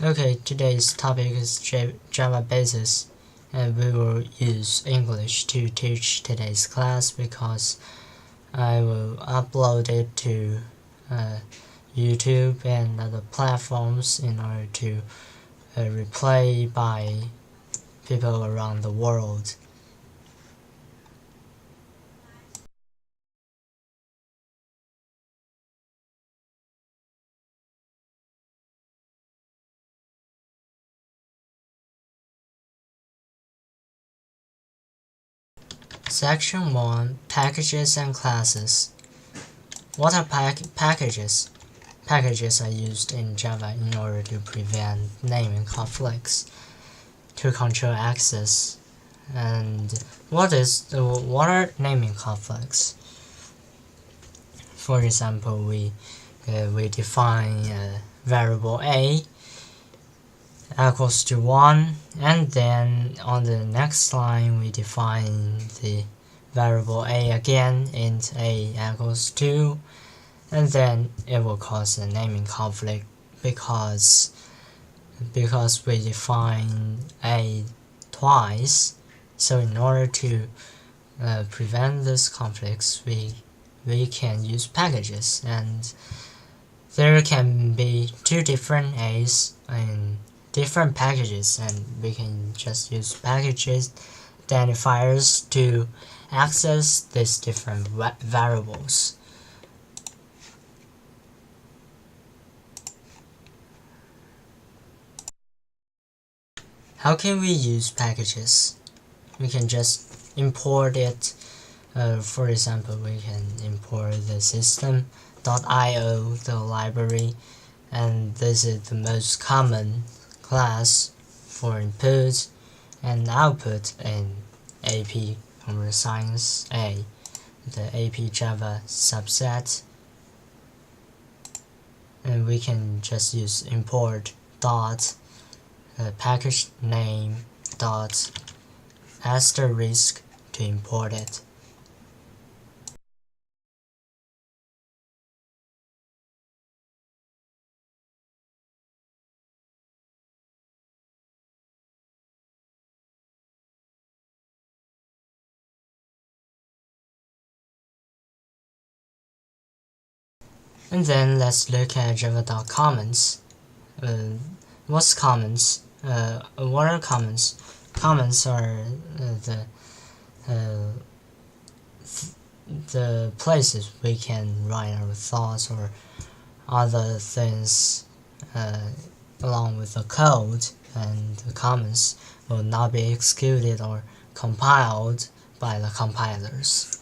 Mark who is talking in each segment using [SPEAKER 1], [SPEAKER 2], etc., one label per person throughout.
[SPEAKER 1] Okay, today's topic is Java Basis, and we will use English to teach today's class because I will upload it to YouTube and other platforms in order to replay by people around the world. Section 1, Packages and Classes. What are packages? Packages are used in Java in order to prevent naming conflicts, to control access. And what are naming conflicts? For example, we define variable a equals to 1, and then on the next line we define the variable a again, int a equals 2, and then it will cause a naming conflict because we define a twice. So in order to prevent these conflicts, we can use packages, and there can be two different a's in different packages, and we can just use packages identifiers to access these different variables. How can we use packages? We can just import it. For example, we can import the system.io, the library, and this is the most common class for input and output in AP Computer Science A, the AP Java subset. And we can just use import dot package name dot asterisk to import it. And then let's look at java.comments. What's comments? What are comments? Comments are the places we can write our thoughts or other things along with the code, and the comments will not be executed or compiled by the compilers.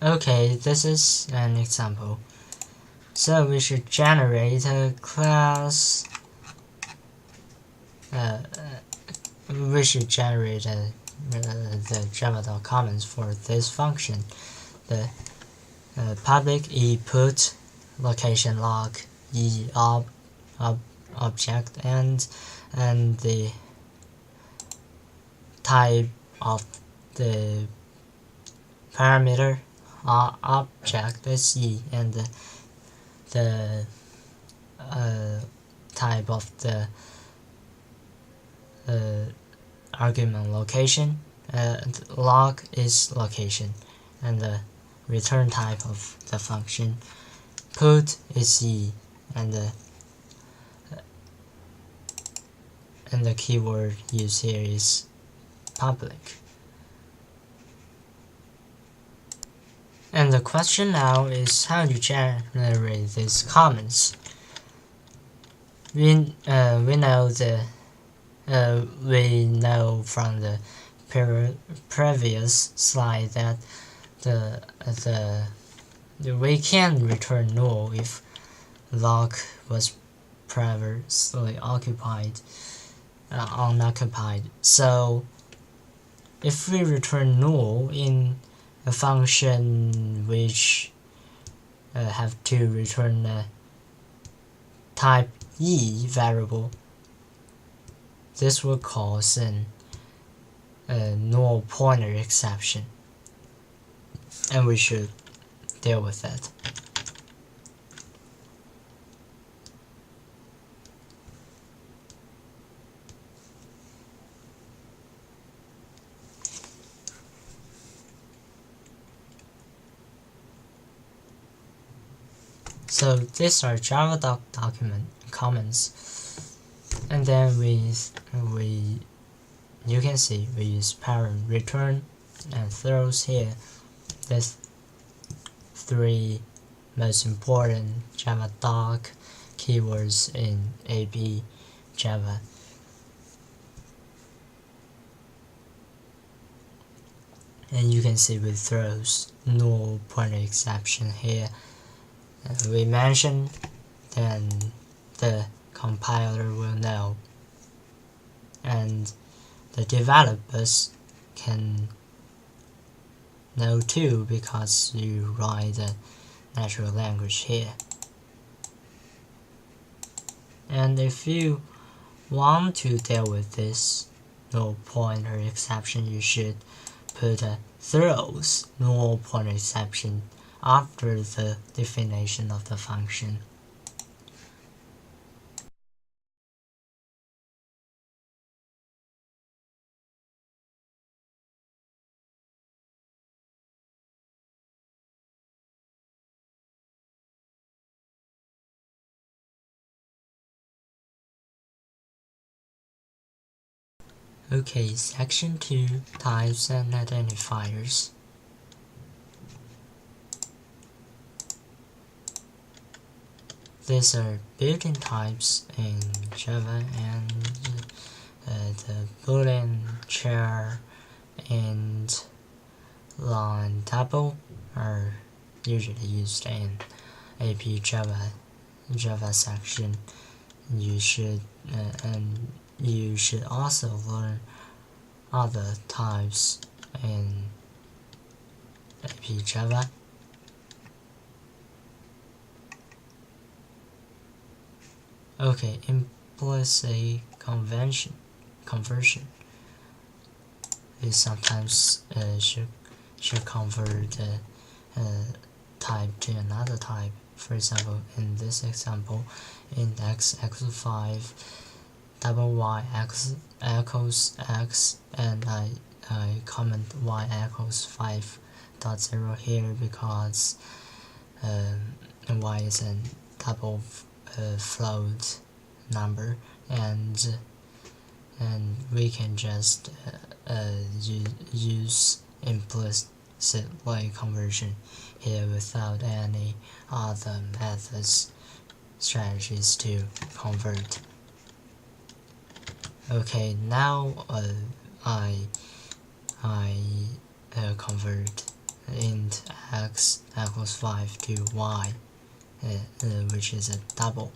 [SPEAKER 1] Okay, this is an example. So we should generate a class. We should generate the java.comments for this function. The public e put location log e object and the type of the parameter object is e, and the type of the argument location, log is location, and the return type of the function put is e, and the keyword used here is public. And the question now is how to generate these comments. We know from the previous slide that we can return null if log was previously unoccupied. So if we return null in a function which have to return a type e variable, this will cause a null pointer exception, and we should deal with that. So these are Java document comments, and then you can see we use parent return and throws here. There's three most important Java doc keywords in AB Java. And you can see with throws null pointer exception here. We mentioned, then the compiler will know, and the developers can know too because you write the natural language here. And if you want to deal with this null pointer exception, you should put a throws null pointer exception after the definition of the function. Okay, section 2, types and identifiers. These are built-in types in Java, and the boolean, char, and line double are usually used in AP Java section. You should also learn other types in AP Java. Okay, implicit conversion is sometimes should convert the type to another type. For example, in this example, index x5 double y x equals x, and I comment y equals 5.0 here because y is a double float number, and we can just use implicit conversion here without any other methods strategies to convert. Okay, now I convert int x equals 5 to y, which is a double.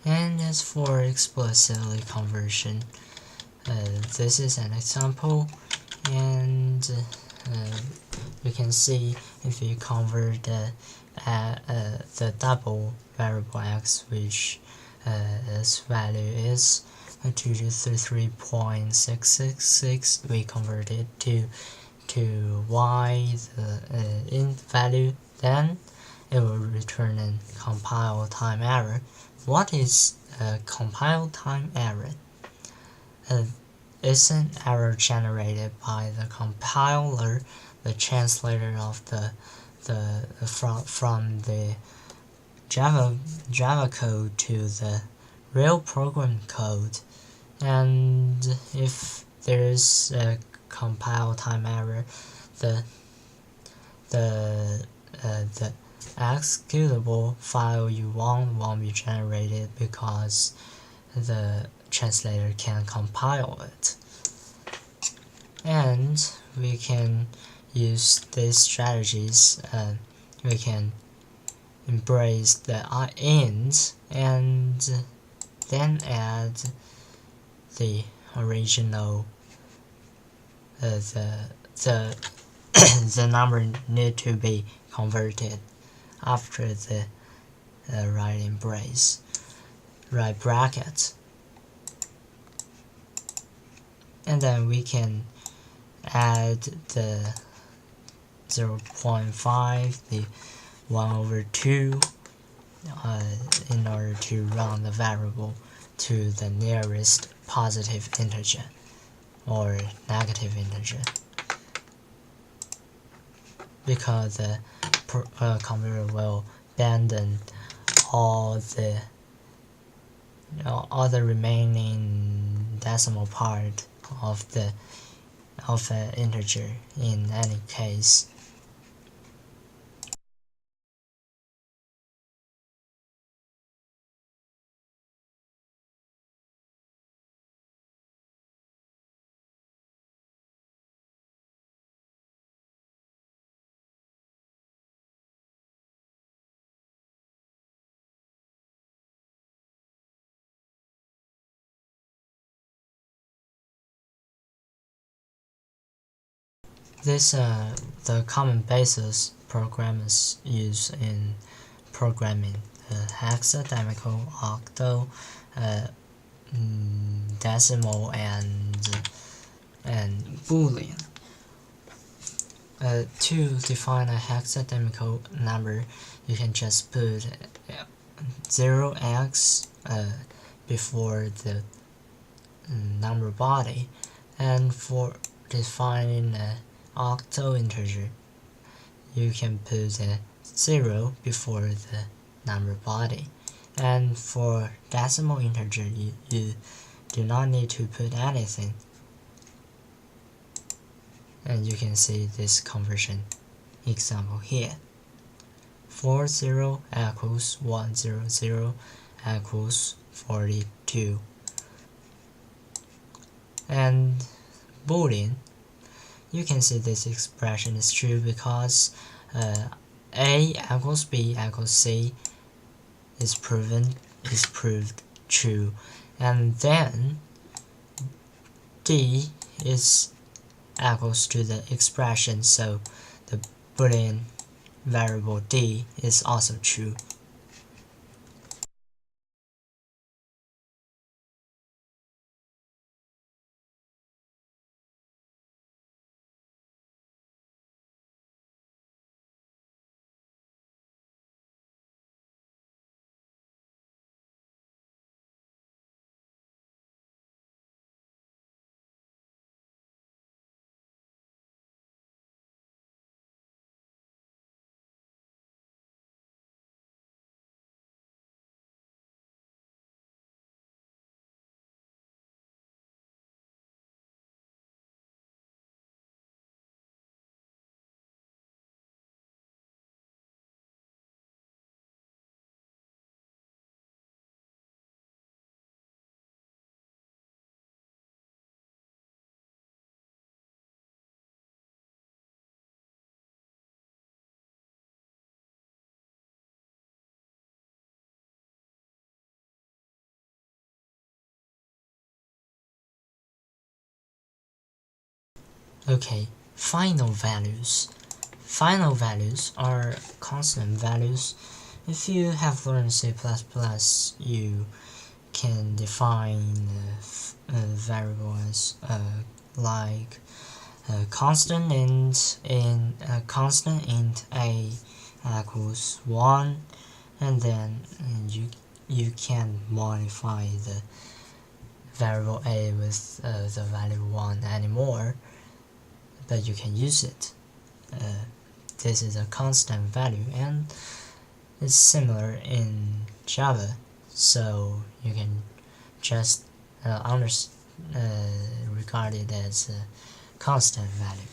[SPEAKER 1] And as for explicitly conversion, this is an example, and you can see if you convert the double variable x, which its value is 233.666, we convert it to y, the int value, then it will return a compile time error. What is a compile time error? It's an error generated by the compiler, the translator of from the Java code to the real program code, and if there is a compile time error, the executable file you want won't be generated because the translator can compile it. And we can use these strategies. We can embrace the int and then add the original the number need to be converted after the right bracket, and then we can add the 0.5, the 1/2 in order to round the variable to the nearest positive integer or negative integer, because the computer will abandon all the remaining decimal part of the integer in any case. This the common basis programmers use in programming: hexadecimal, octal, decimal, and Boolean. To define a hexadecimal number, you can just put 0x before the number body, and for defining a octal integer, you can put a 0 before the number body, and for decimal integer you do not need to put anything. And you can see this conversion example here. 40 equals 100 equals 42. And Boolean, you can see this expression is true because A equals B equals C is proved true, and then D is equals to the expression, so the Boolean variable D is also true. Okay, final values. Final values are constant values. If you have learned C++, you can define a variable as like constant int a equals 1, and then you can modify the variable a with the value 1 anymore, but you can use it. This is a constant value, and it's similar in Java, so you can just regard it as a constant value.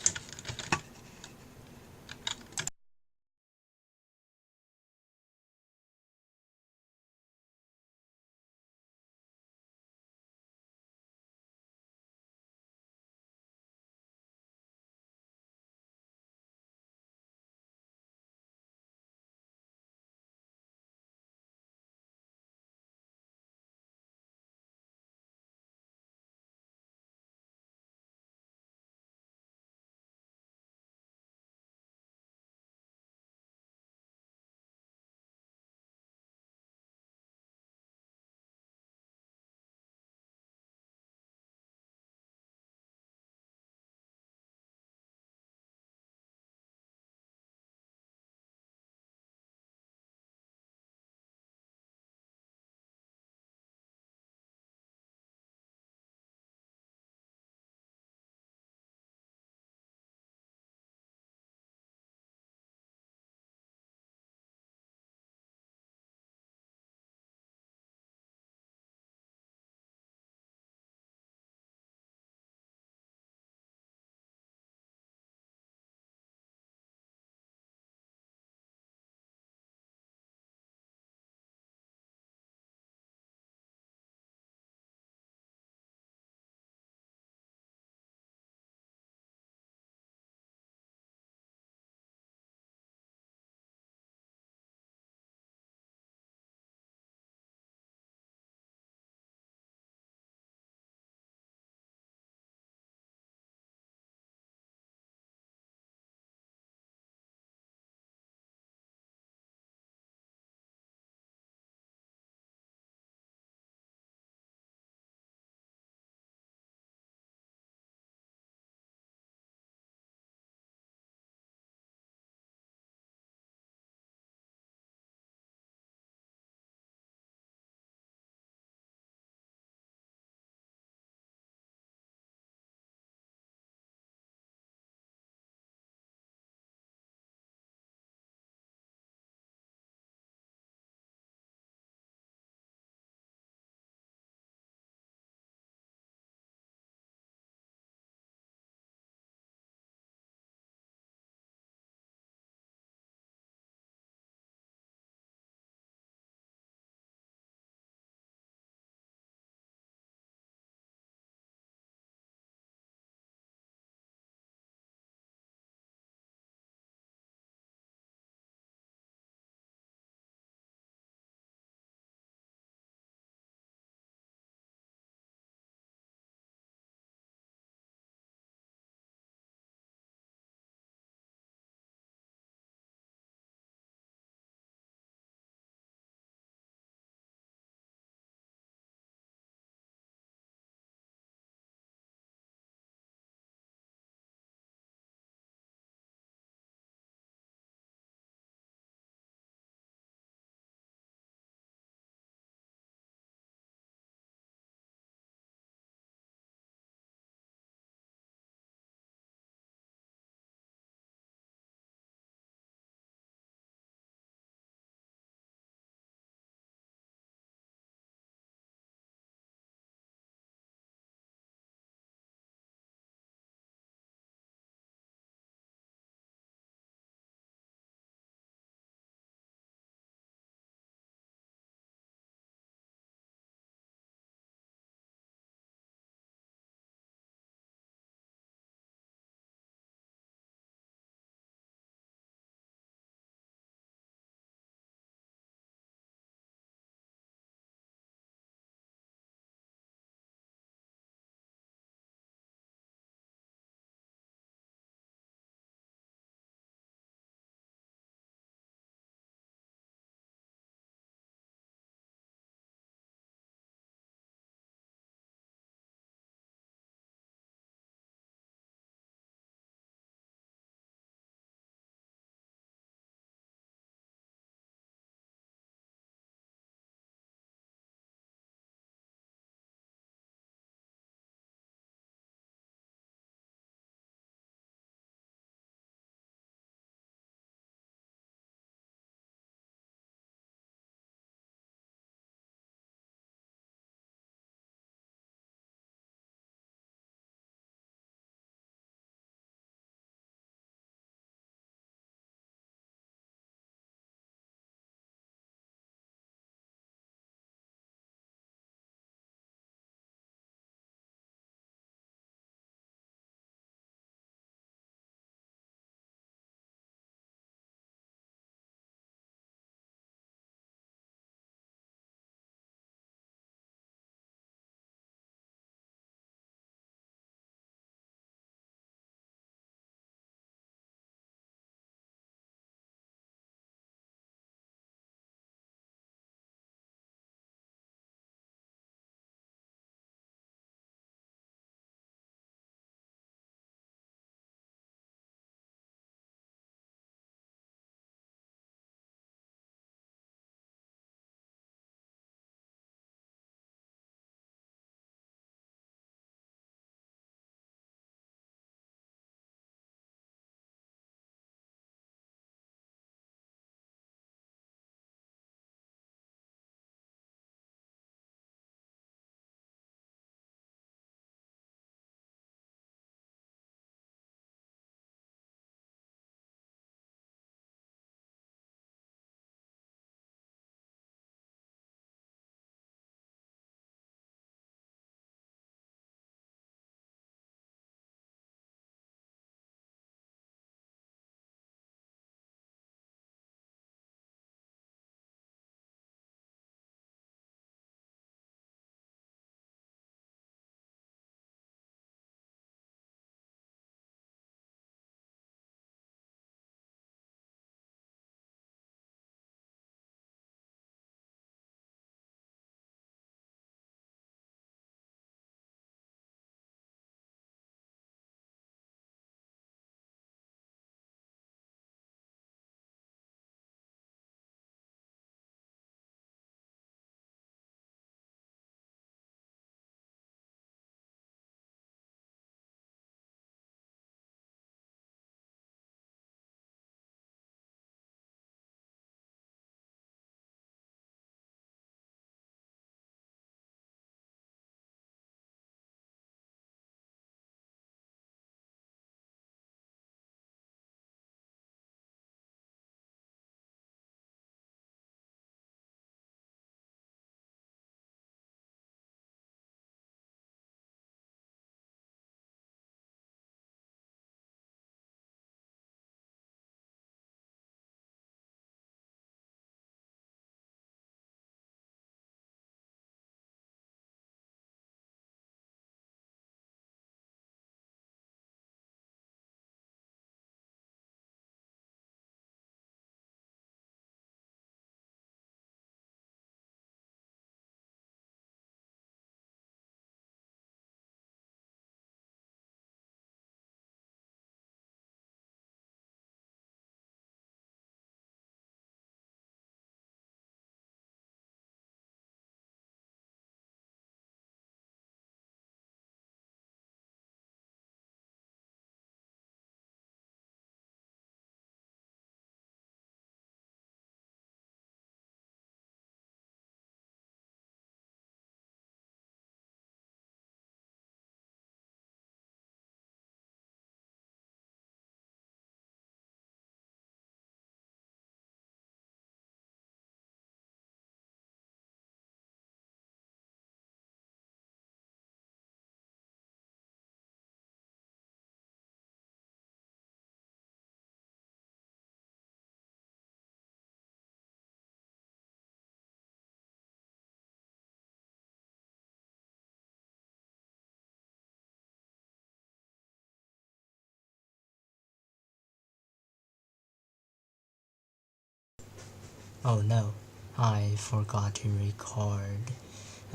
[SPEAKER 1] Oh no, I forgot to record.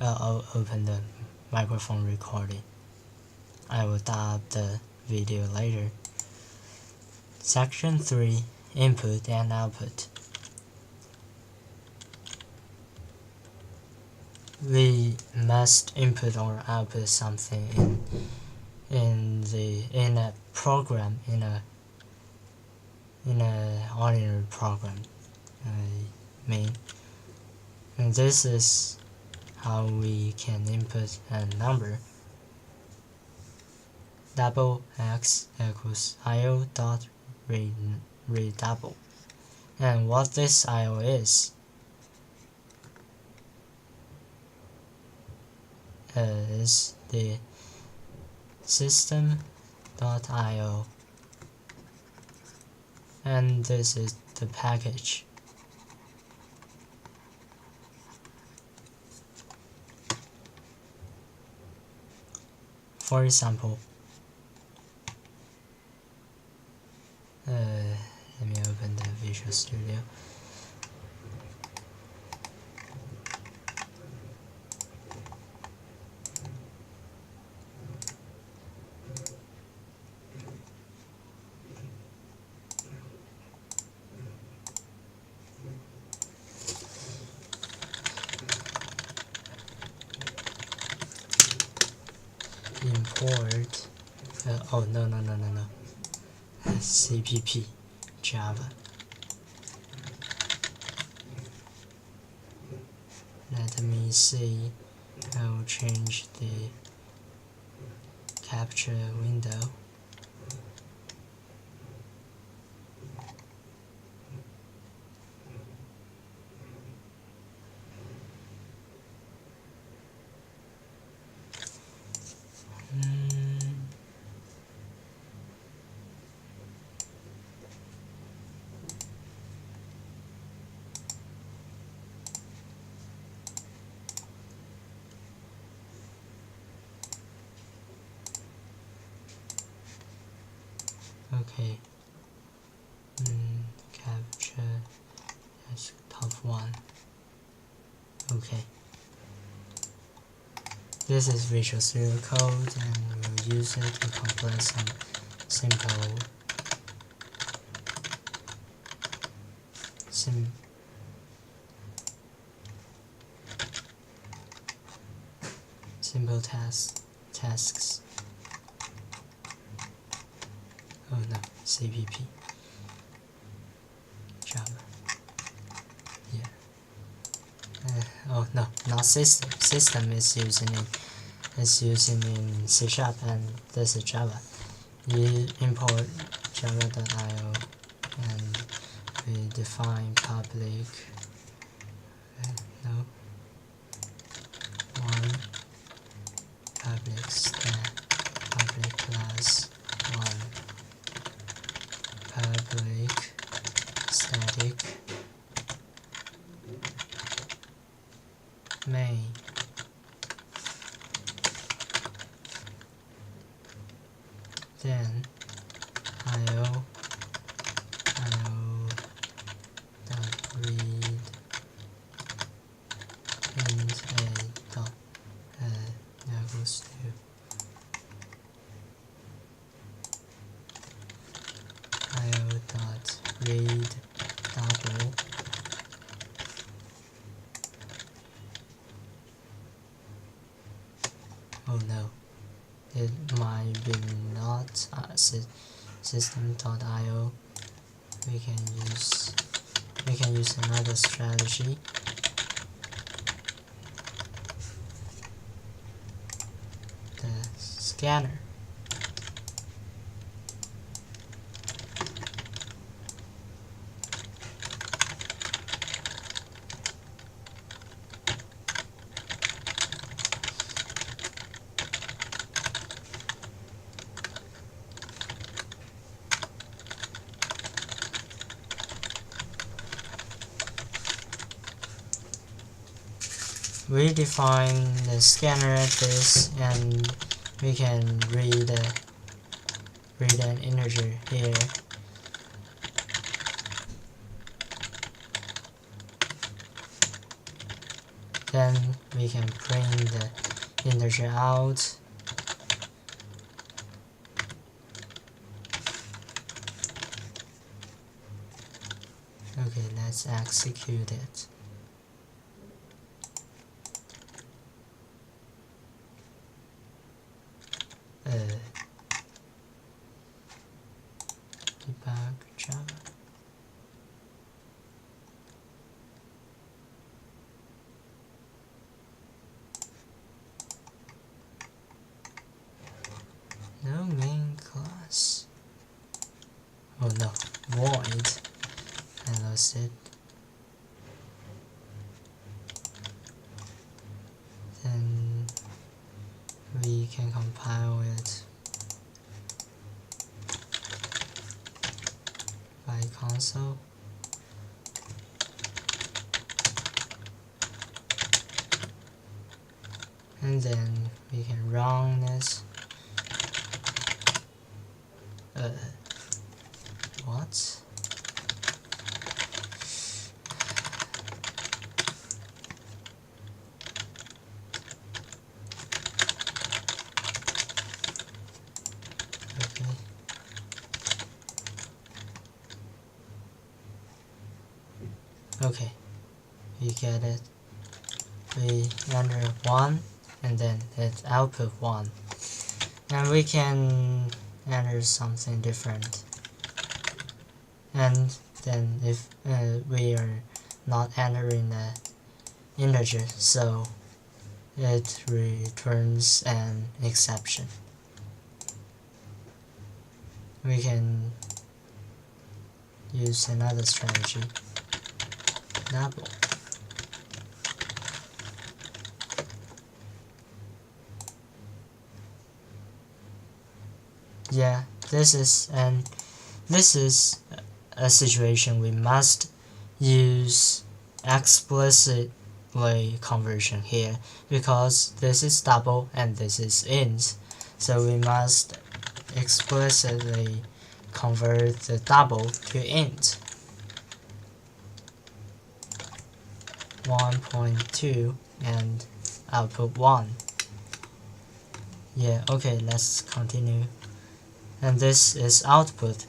[SPEAKER 1] Open the microphone recording. I will stop the video later. Section 3, Input and Output. We must input or output something in a program, in a ordinary program. I mean, and this is how we can input a number. Double x equals io dot redouble. And what this io is the system.io, and this is the package. For example, let me open the Visual Studio. Import no CPP Java. Let me see. I will change the capture window. Okay. Capture desktop 1. Okay. This is Visual Studio Code, and we'll use it to compile some simple tasks. Oh no, CPP Java. Yeah. Oh no, not system. System is using in C# and this is Java. You import java.io and we define public one public class 1 public static main. Then io dot read int a dot equals to io dot read double oh no, it might be not system.io. We can use another strategy. The scanner. We define the scanner address, and we can read an integer here. then we can print the integer out. Okay, let's execute it. Debug Java. No main class. Oh no, void. I lost it. Then we can compile it by console. And then we can run this. What? Okay. Okay, we get it. We enter 1 and then it output 1. And we can enter something different. And then if we are not entering the integer, so it returns an exception. We can use another strategy. Double. Yeah, this is a situation we must use explicitly conversion here, because this is double and this is int, so we must explicitly convert the double to int. 1.2 and output 1. Yeah, okay, let's continue. And this is output.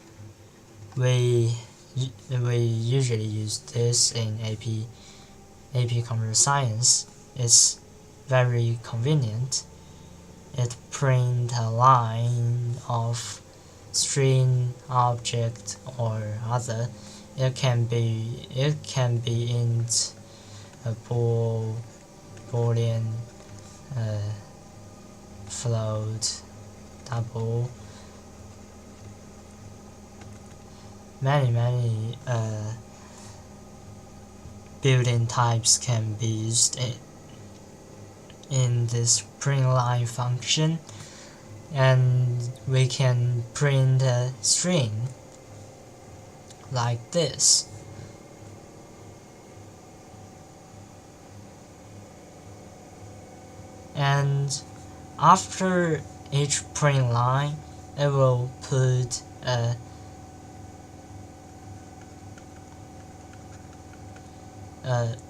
[SPEAKER 1] We usually use this in AP Computer Science. It's very convenient. It prints a line of string, object, or other. It can be int, a boolean, float, double. Many built-in types can be used in this print line function, and we can print a string like this. And after each print line, it will put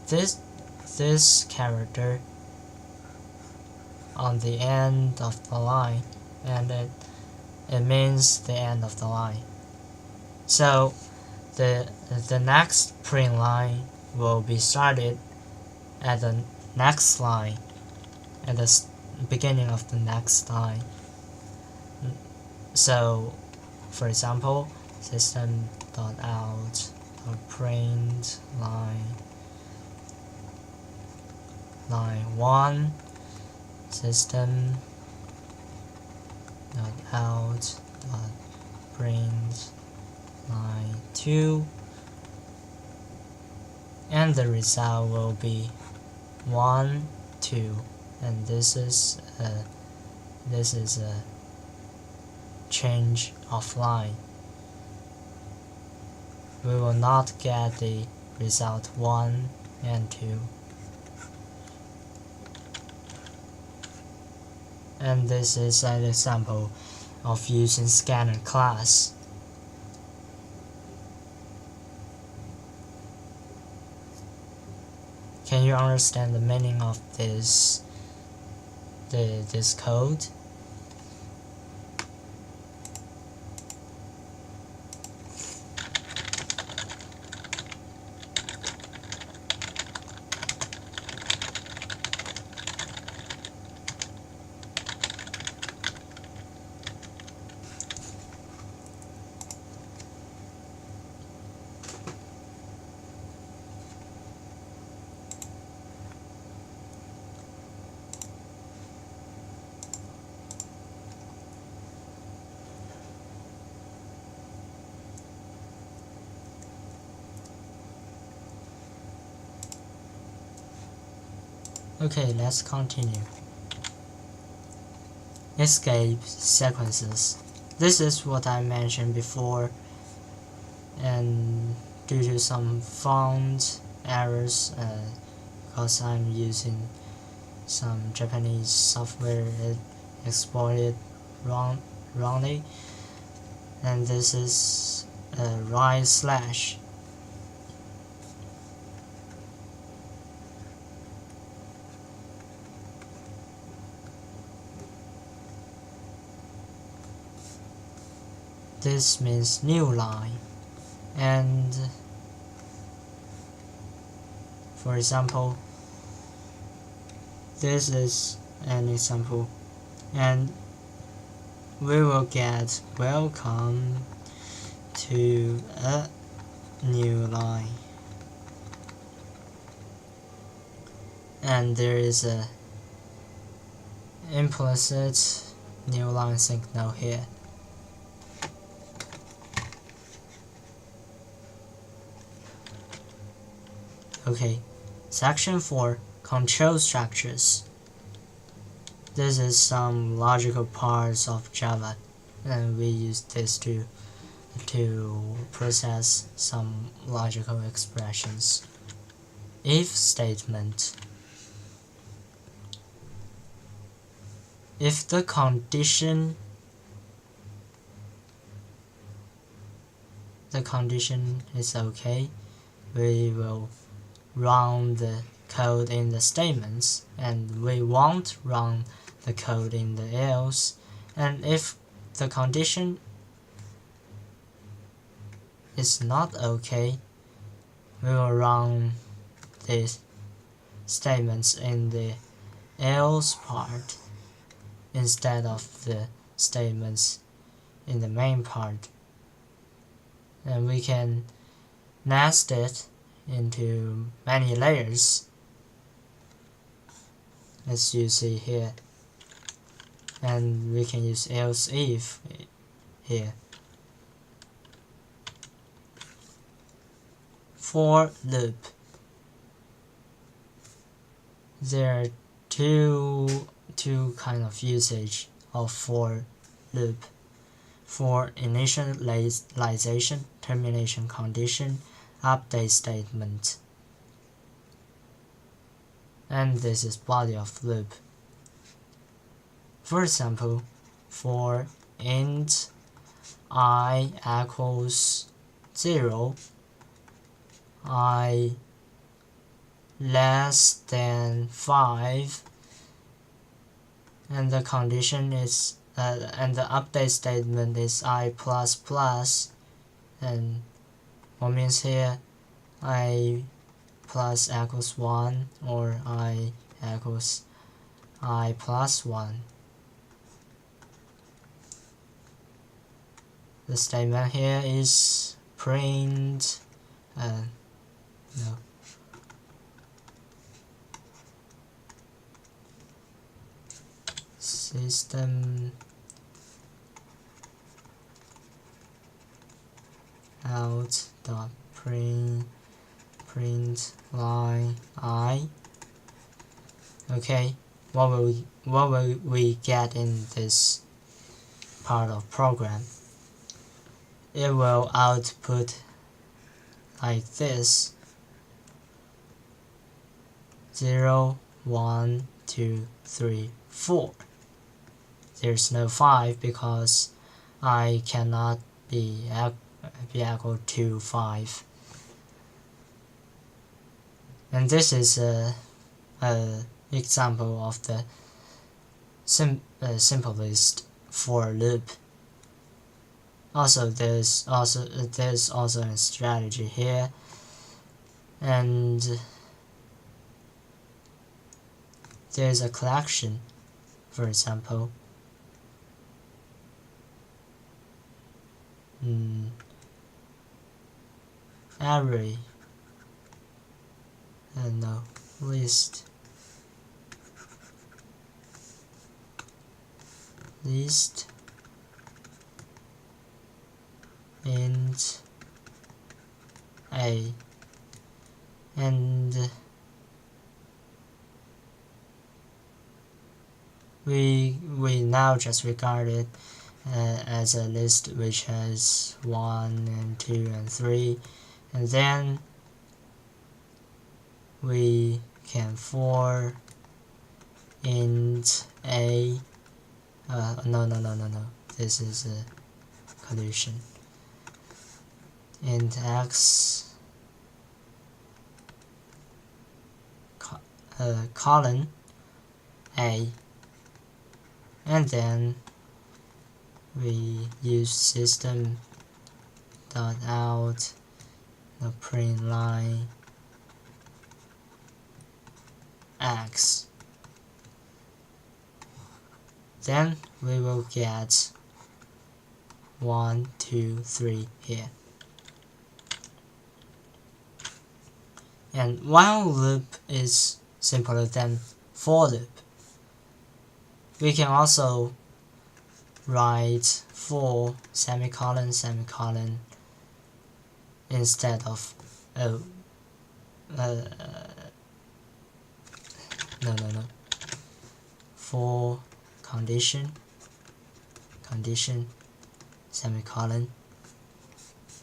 [SPEAKER 1] this character on the end of the line, and it means the end of the line. So the next print line will be started at the next line, at the beginning of the next line. So, for example, system.out.print line 1, system.out.print line 2, and the result will be 1, 2, and this is a change of line. We will not get the result 1 and 2. And this is an example of using scanner class. Can you understand the meaning of this code? Okay, let's continue. Escape sequences. This is what I mentioned before, and due to some font errors, because I'm using some Japanese software, it exported wrongly, and this is a right slash. This means new line, and for example, this is an example, and we will get welcome to a new line, and there is a implicit new line signal here. Okay, section 4, control structures. This is some logical parts of Java, and we use this to process some logical expressions. If statement. If the condition is okay, we will run the code in the statements, and we won't run the code in the else. And if the condition is not okay, we will run these statements in the else part instead of the statements in the main part, and we can nest it into many layers, as you see here, and we can use else if here. For loop, there are two kind of usage of for loop: for initialization, termination condition, update statement, and this is body of loop. For example, for int I equals 0, I less than 5, and the condition is and the update statement is I++, and what means here I plus equals 1 or I equals I plus 1. The statement here is print system out dot print line I. Okay, what will we get in this part of program? It will output like this: 0, 1, 2, 3, 4. There's no 5 because I cannot be equal to 5. And this is a example of the simplest for loop. Also, there's also a strategy here, and there's a collection, for example. Array, no, list int a, and we now just regard it as a list which has 1 and 2 and 3, and then we can for int a, no, this is a collision, int x colon a, and then we use system dot out the print line x. Then we will get 1, 2, 3 here. And while loop is simpler than for loop, we can also write for semicolon instead of for condition semicolon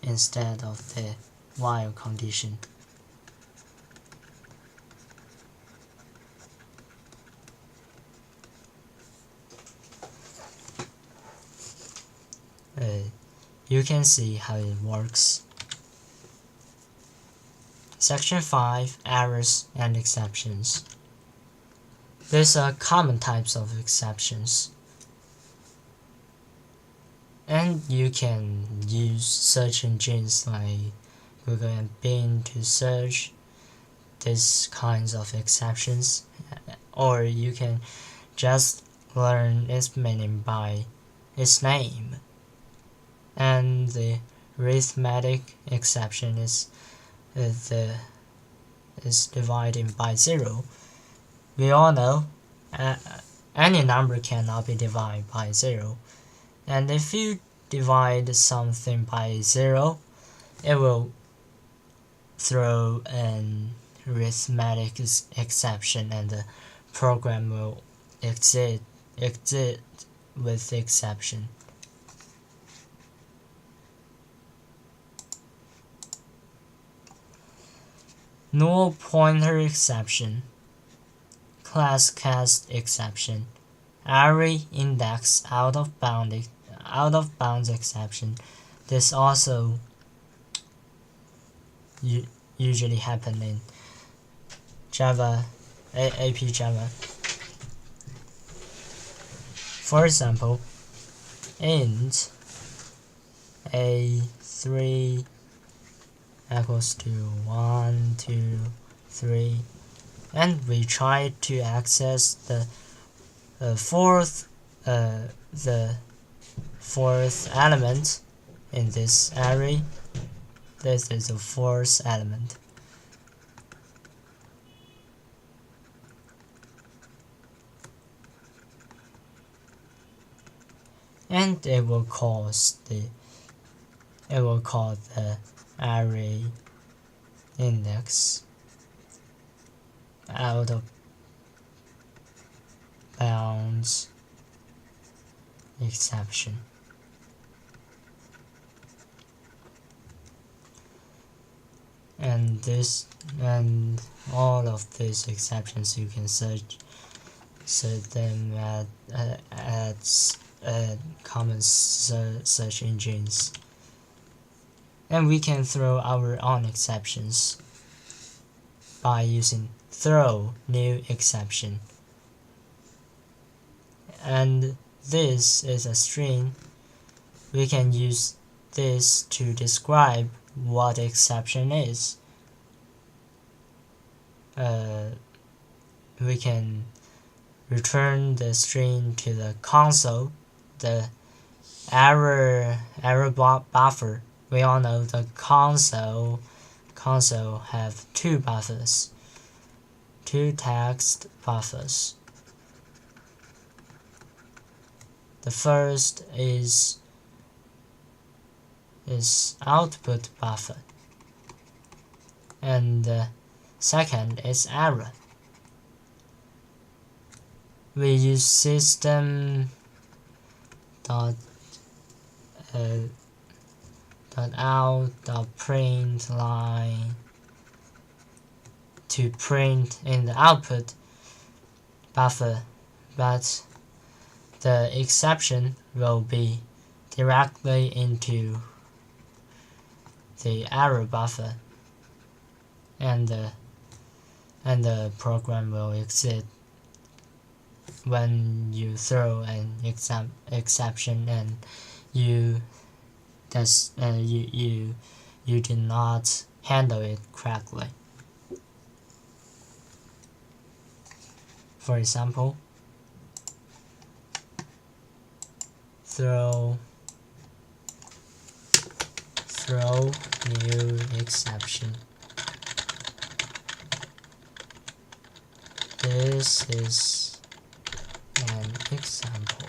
[SPEAKER 1] instead of the while condition. You can see how it works. Section 5, Errors and Exceptions. These are common types of exceptions, and you can use search engines like Google and Bing to search these kinds of exceptions, or you can just learn its meaning by its name. And the arithmetic exception is divided by 0. We all know any number cannot be divided by 0, and if you divide something by 0, it will throw an arithmetic exception, and the program will exit with the exception. Null pointer exception, class cast exception, array index out of bounds exception. This also usually happen in Java, AP Java. For example, int a3 equals to 1, 2, 3, and we try to access the fourth element in this array. This is the fourth element. And it will call the array index out of bounds exception. And all of these exceptions you can search them at common search engines, and we can throw our own exceptions. by using throw new exception. And this is a string. We can use this to describe what exception is. We can return the string to the console, the error buffer. We all know the console have two buffers, two text buffers. The first is output buffer, and the second is error. We use system dot out dot print line to print in the output buffer, but the exception will be directly into the error buffer, and the program will exit when you throw an exception and you did not handle it correctly. For example, throw new exception. This is an example.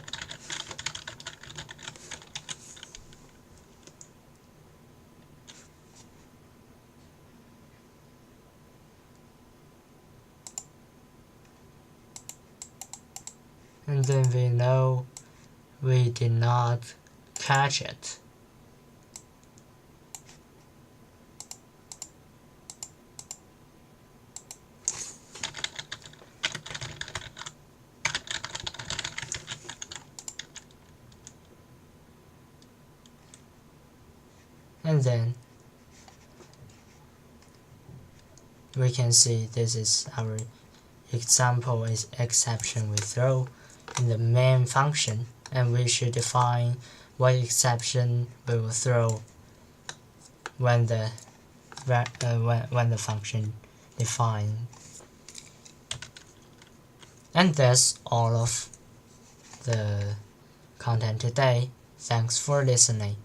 [SPEAKER 1] And then we know we did not catch it. And then we can see this is our example is exception we throw in the main function, and we should define what exception we will throw when the function defined. And that's all of the content today. Thanks for listening.